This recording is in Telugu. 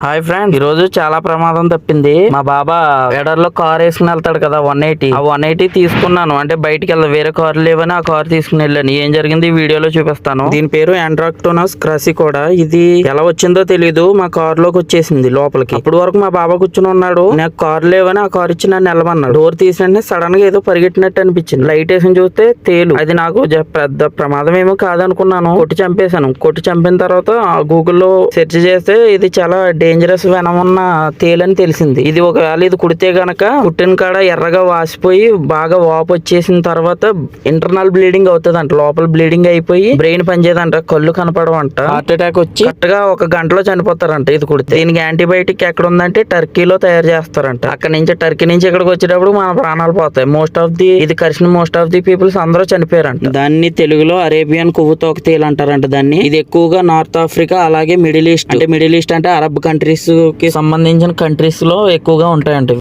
హాయ్ ఫ్రెండ్, ఈ రోజు చాలా ప్రమాదం తప్పింది. మా బాబా ఎడర్లో కార్ వేసుకుని వెళ్తాడు కదా, 180. ఆ 180 తీసుకున్నాను. అంటే బయటికి వెళ్దా, వేరే కార్ లేవని ఆ కార్ తీసుకుని వెళ్ళాను. ఏం జరిగింది ఈ వీడియోలో చూపిస్తాను. దీని పేరు ఆండ్రాక్టోనస్ క్రాసికోడా. ఇది ఎలా వచ్చిందో తెలీదు, మా కార్ లోకి వచ్చేసింది లోపలికి. అప్పటి వరకు మా బాబా కూర్చుని ఉన్నాడు. నాకు కార్ లేవని ఆ కార్ ఇచ్చి నన్ను వెళ్ళమన్నాడు. డోర్ తీసిన సడన్ గా ఏదో పరిగెట్టినట్టు అనిపించింది. లైట్ వేసి చూస్తే తేలు. అది నాకు పెద్ద ప్రమాదం ఏమో కాదనుకున్నాను. కొట్టి చంపేశాను. కొట్టి చంపిన తర్వాత గూగుల్లో సెర్చ్ చేస్తే ఇది చాలా డేంజరస్ వెనం ఉన్న తేలని తెలిసింది. ఇది ఒకవేళ ఇది కుడితే గనక పుట్టిన కాడ ఎర్రగా వాసిపోయి బాగా వాపు వచ్చేసిన తర్వాత ఇంటర్నల్ బ్లీడింగ్ అవుతుంది అంట. లోపల బ్లీడింగ్ అయిపోయి బ్రెయిన్ పనిచేయదంట, కళ్ళు కనపడవంట, హార్ట్ అటాక్ వచ్చి కరెక్ట్ గా 1 గంటలో చనిపోతారంట ఇది కుడితే. దీనికి యాంటీబయాటిక్ ఎక్కడ ఉందంటే టర్కీలో తయారు చేస్తారంట. అక్కడ నుంచి టర్కీ నుంచి ఇక్కడికి వచ్చేటప్పుడు మన ప్రాణాలు పోతాయి. ఇది కరిచిన మోస్ట్ ఆఫ్ ది పీపుల్స్ అందరూ చనిపోయారంట. దాన్ని తెలుగులో అరేబియన్ కొవ్వుతోక తేలు అంటారంట దాన్ని. ఇది ఎక్కువగా నార్త్ ఆఫ్రికా అలాగే మిడిల్ ఈస్ట్ అంటే అరబ్ కంట్రీస్ కి సంబంధించిన కంట్రీస్ లో ఎక్కువగా ఉంటాయంట.